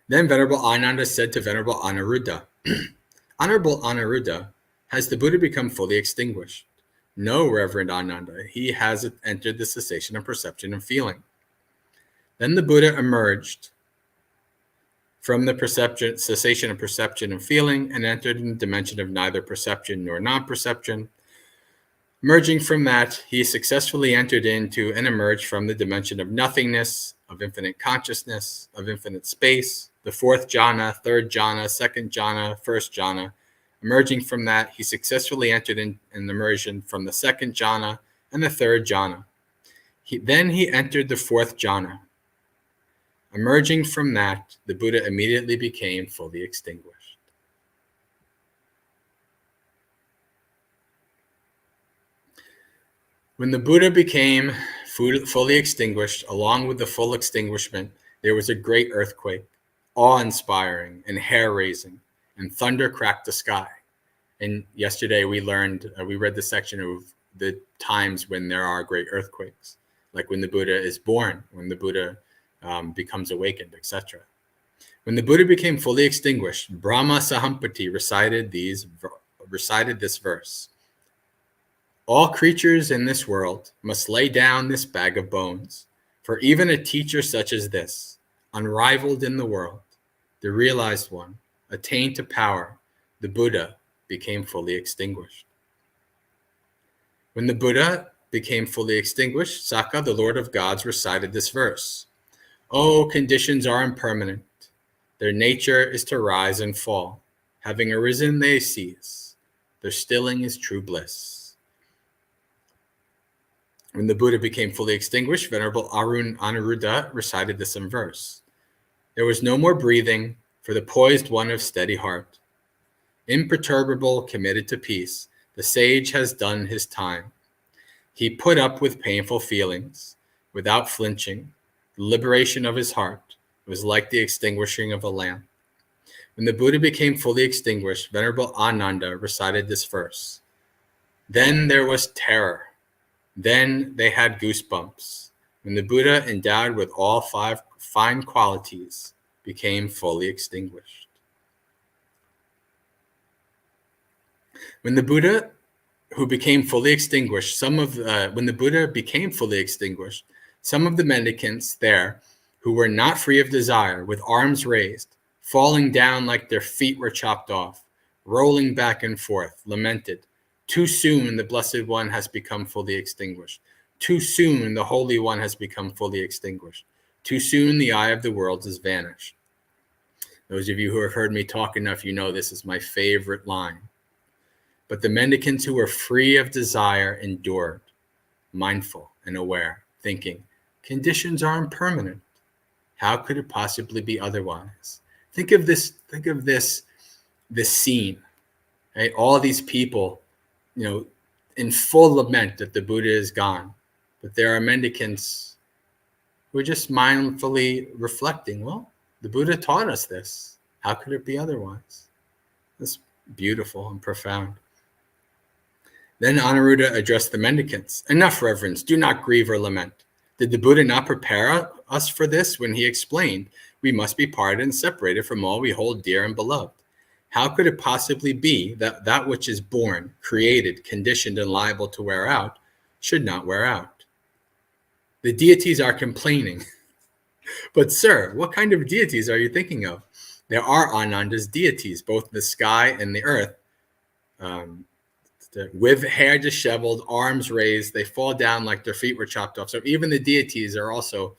Then Venerable Ananda said to Venerable Anuruddha, Honorable Anuruddha, has the Buddha become fully extinguished? No, Reverend Ananda, he has entered the cessation of perception and feeling. Then the Buddha emerged from the cessation of perception and feeling and entered in the dimension of neither perception nor non-perception. Emerging from that, he successfully entered into and emerged from the dimension of nothingness, of infinite consciousness, of infinite space, the fourth jhana, third jhana, second jhana, first jhana. Emerging from that, he successfully entered in an immersion from the second jhana and the third jhana. Then he entered the fourth jhana. Emerging from that, the Buddha immediately became fully extinguished. When the Buddha became fully extinguished, along with the full extinguishment, there was a great earthquake, awe-inspiring and hair-raising, and thunder cracked the sky. And yesterday we read the section of the times when there are great earthquakes, like when the Buddha is born, when the Buddha becomes awakened, etc. When the Buddha became fully extinguished, Brahma Sahampati recited this verse. All creatures in this world must lay down this bag of bones, for even a teacher such as this, unrivaled in the world, the realized one, attained to power, the Buddha became fully extinguished. When the Buddha became fully extinguished, Saka, the Lord of Gods, recited this verse. Oh, conditions are impermanent. Their nature is to rise and fall. Having arisen, they cease. Their stilling is true bliss. When the Buddha became fully extinguished, Venerable Anuruddha recited this in verse. There was no more breathing for the poised one of steady heart. Imperturbable, committed to peace, the sage has done his time. He put up with painful feelings without flinching. The liberation of his heart was like the extinguishing of a lamp. When the Buddha became fully extinguished, Venerable Ananda recited this verse. Then there was terror. Then they had goosebumps. When the Buddha, endowed with all 5 fine qualities, became fully extinguished. When the Buddha became fully extinguished, some of the mendicants there who were not free of desire, with arms raised, falling down like their feet were chopped off, rolling back and forth, lamented, too soon the Blessed One has become fully extinguished. Too soon the Holy One has become fully extinguished. Too soon the eye of the world has vanished. Those of you who have heard me talk enough, you know this is my favorite line. But the mendicants who were free of desire endured, mindful and aware, thinking, conditions are impermanent. How could it possibly be otherwise? Think of this scene, right? All these people, in full lament that the Buddha is gone. But there are mendicants who are just mindfully reflecting, well, the Buddha taught us this. How could it be otherwise? That's beautiful and profound. Then Anuruddha addressed the mendicants. Enough, reverends, do not grieve or lament. Did the Buddha not prepare us for this when he explained we must be parted and separated from all we hold dear and beloved? How could it possibly be that that which is born, created, conditioned, and liable to wear out should not wear out? The deities are complaining. But sir, what kind of deities are you thinking of? There are Ananda's deities, both the sky and the earth, with hair disheveled, arms raised, they fall down like their feet were chopped off. So even the deities are also,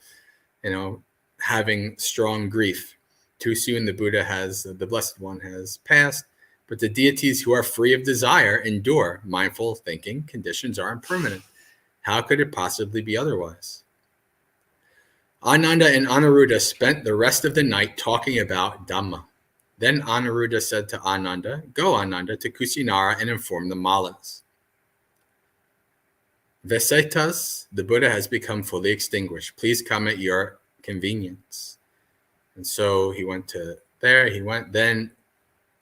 having strong grief. Too soon the Blessed One has passed, but the deities who are free of desire endure, mindful, thinking, conditions are impermanent. How could it possibly be otherwise? Ananda and Anuruddha spent the rest of the night talking about Dhamma. Then Anuruddha said to Ananda, go, Ananda, to Kusinara and inform the Mallas. Vesetas, the Buddha has become fully extinguished. Please come at your convenience. And so he went to there. Then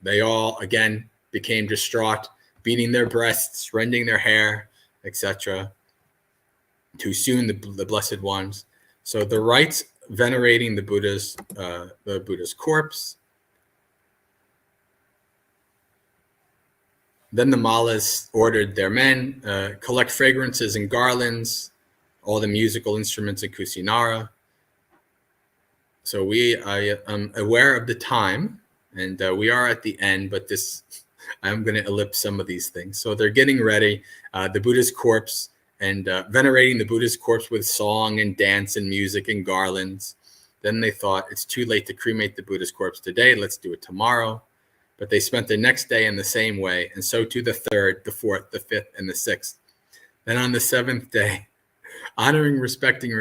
they all again became distraught, beating their breasts, rending their hair, etc. Too soon the Blessed Ones. So the rites venerating the Buddha's corpse. Then the Mallas ordered their men collect fragrances and garlands, all the musical instruments in Kusinara. So I am aware of the time, and we are at the end, but I'm going to ellipse some of these things. So they're getting ready, the Buddha's corpse, and venerating the Buddha's corpse with song and dance and music and garlands. Then they thought, it's too late to cremate the Buddha's corpse today, let's do it tomorrow. But they spent the next day in the same way, and so too the 3rd, the 4th, the 5th, and the 6th. Then on the 7th day, honoring, respecting,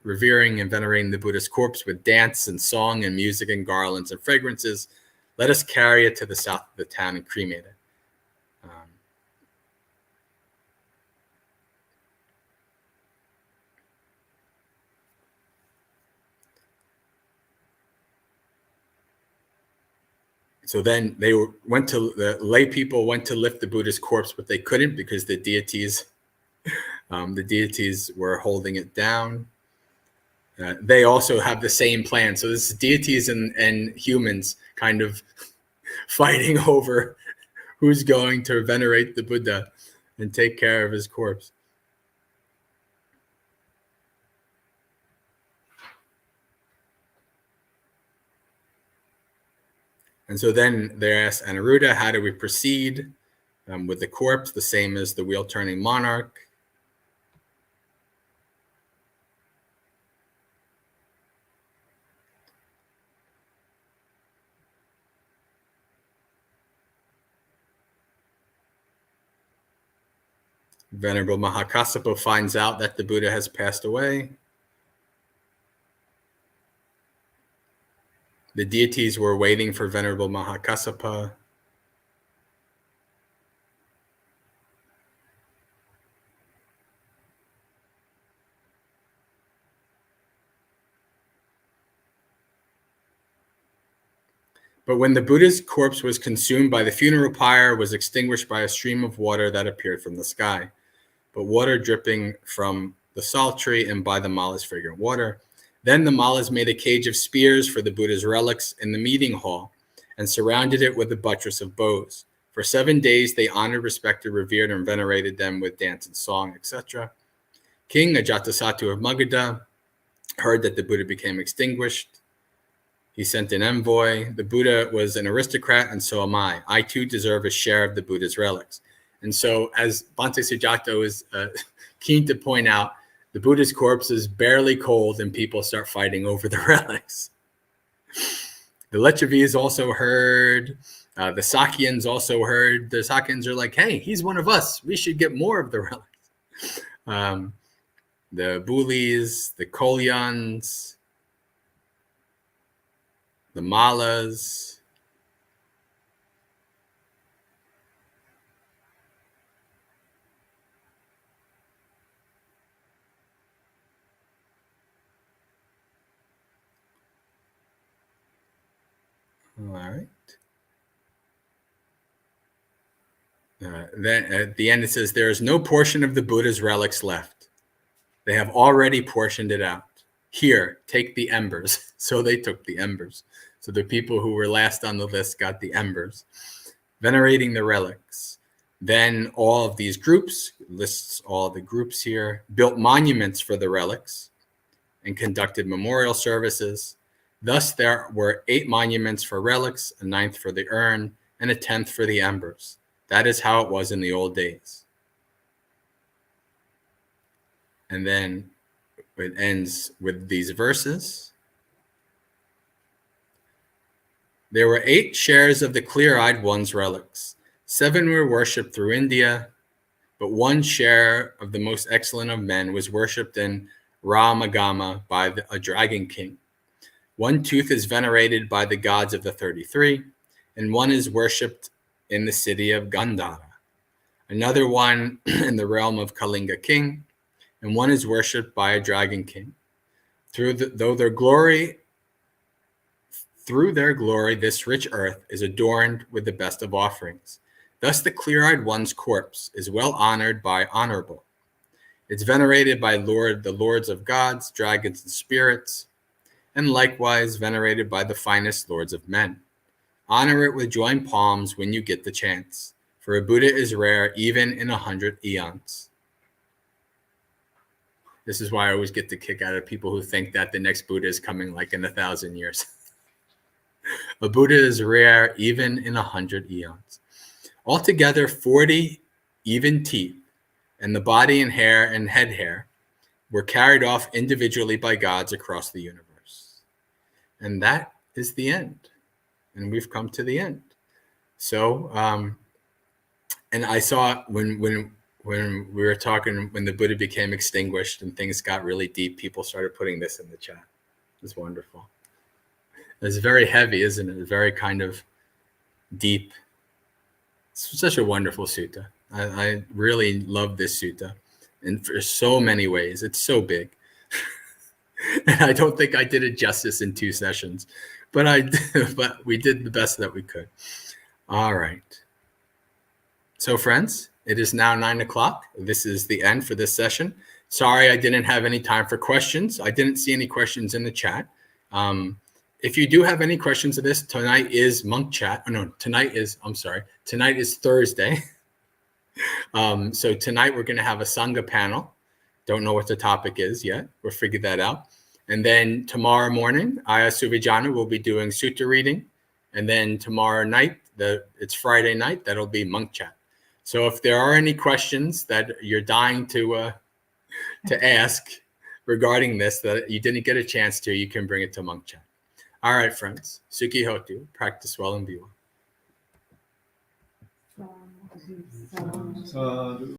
revering, and venerating the Buddha's corpse with dance and song and music and garlands and fragrances, let us carry it to the south of the town and cremate it. So then the lay people went to lift the Buddha's corpse, but they couldn't because the deities were holding it down. They also have the same plan. So this is deities and humans kind of fighting over who's going to venerate the Buddha and take care of his corpse. And so then they asked Anuruddha, how do we proceed with the corpse, the same as the wheel-turning monarch? Venerable Mahakassapa finds out that the Buddha has passed away. The deities were waiting for Venerable Mahakassapa. But when the Buddha's corpse was consumed by the funeral pyre, it was extinguished by a stream of water that appeared from the sky, but water dripping from the salt tree and by the Mala's fragrant water. Then the Malas made a cage of spears for the Buddha's relics in the meeting hall and surrounded it with a buttress of bows. For 7 days, they honored, respected, revered, and venerated them with dance and song, etc. King Ajatasattu of Magadha heard that the Buddha became extinguished. He sent an envoy. The Buddha was an aristocrat, and so am I. I too deserve a share of the Buddha's relics. And so, as Bhante Sujato is keen to point out, the Buddha's corpse is barely cold, and people start fighting over the relics. The Lechavis also heard. The Sakyans also heard. The Sakyans are like, hey, he's one of us. We should get more of the relics. The Bulis, the Kolyans, the Malas. All right. Then at the end it says, there is no portion of the Buddha's relics left. They have already portioned it out. Here, take the embers. So they took the embers. So the people who were last on the list got the embers. Venerating the relics. Then all of these groups, lists all the groups here, built monuments for the relics and conducted memorial services. Thus there were 8 monuments for relics, a 9th for the urn, and a 10th for the embers. That is how it was in the old days. And then it ends with these verses. There were 8 shares of the clear-eyed one's relics. 7 were worshipped through India, but 1 share of the most excellent of men was worshipped in Ramagama by a dragon king. 1 tooth is venerated by the gods of the 33, and 1 is worshipped in the city of Gandhara. Another 1 in the realm of Kalinga king, and 1 is worshipped by a dragon king. Through their glory, this rich earth is adorned with the best of offerings. Thus the clear-eyed one's corpse is well honored by honorable. It's venerated by the lords of gods, dragons, and spirits, and likewise venerated by the finest lords of men. Honor it with joined palms when you get the chance, for a Buddha is rare even in 100 eons. This is why I always get the kick out of people who think that the next Buddha is coming like in 1,000 years. A Buddha is rare even in 100 eons. Altogether, 40 even teeth, and the body and hair and head hair were carried off individually by gods across the universe. And that is the end. And we've come to the end. So, and I saw when we were talking, when the Buddha became extinguished and things got really deep, people started putting this in the chat. It's wonderful. It's very heavy, isn't it? Very kind of deep. It's such a wonderful sutta. I really love this sutta. And for so many ways, it's so big. And I don't think I did it justice in 2 sessions, but we did the best that we could. All right. So friends, it is now 9 o'clock. This is the end for this session. Sorry, I didn't have any time for questions. I didn't see any questions in the chat. If you do have any questions of this, tonight is monk chat. Oh, no, tonight is Thursday. So tonight we're going to have a Sangha panel. Don't know what the topic is yet. We'll figure that out. And then tomorrow morning, Aya Suvijana will be doing sutta reading. And then tomorrow night, it's Friday night, that'll be monk chat. So if there are any questions that you're dying to ask regarding this that you didn't get a chance to, you can bring it to monk chat. All right, friends. Sukhi Hotu. Practice well and be well. Sadhu.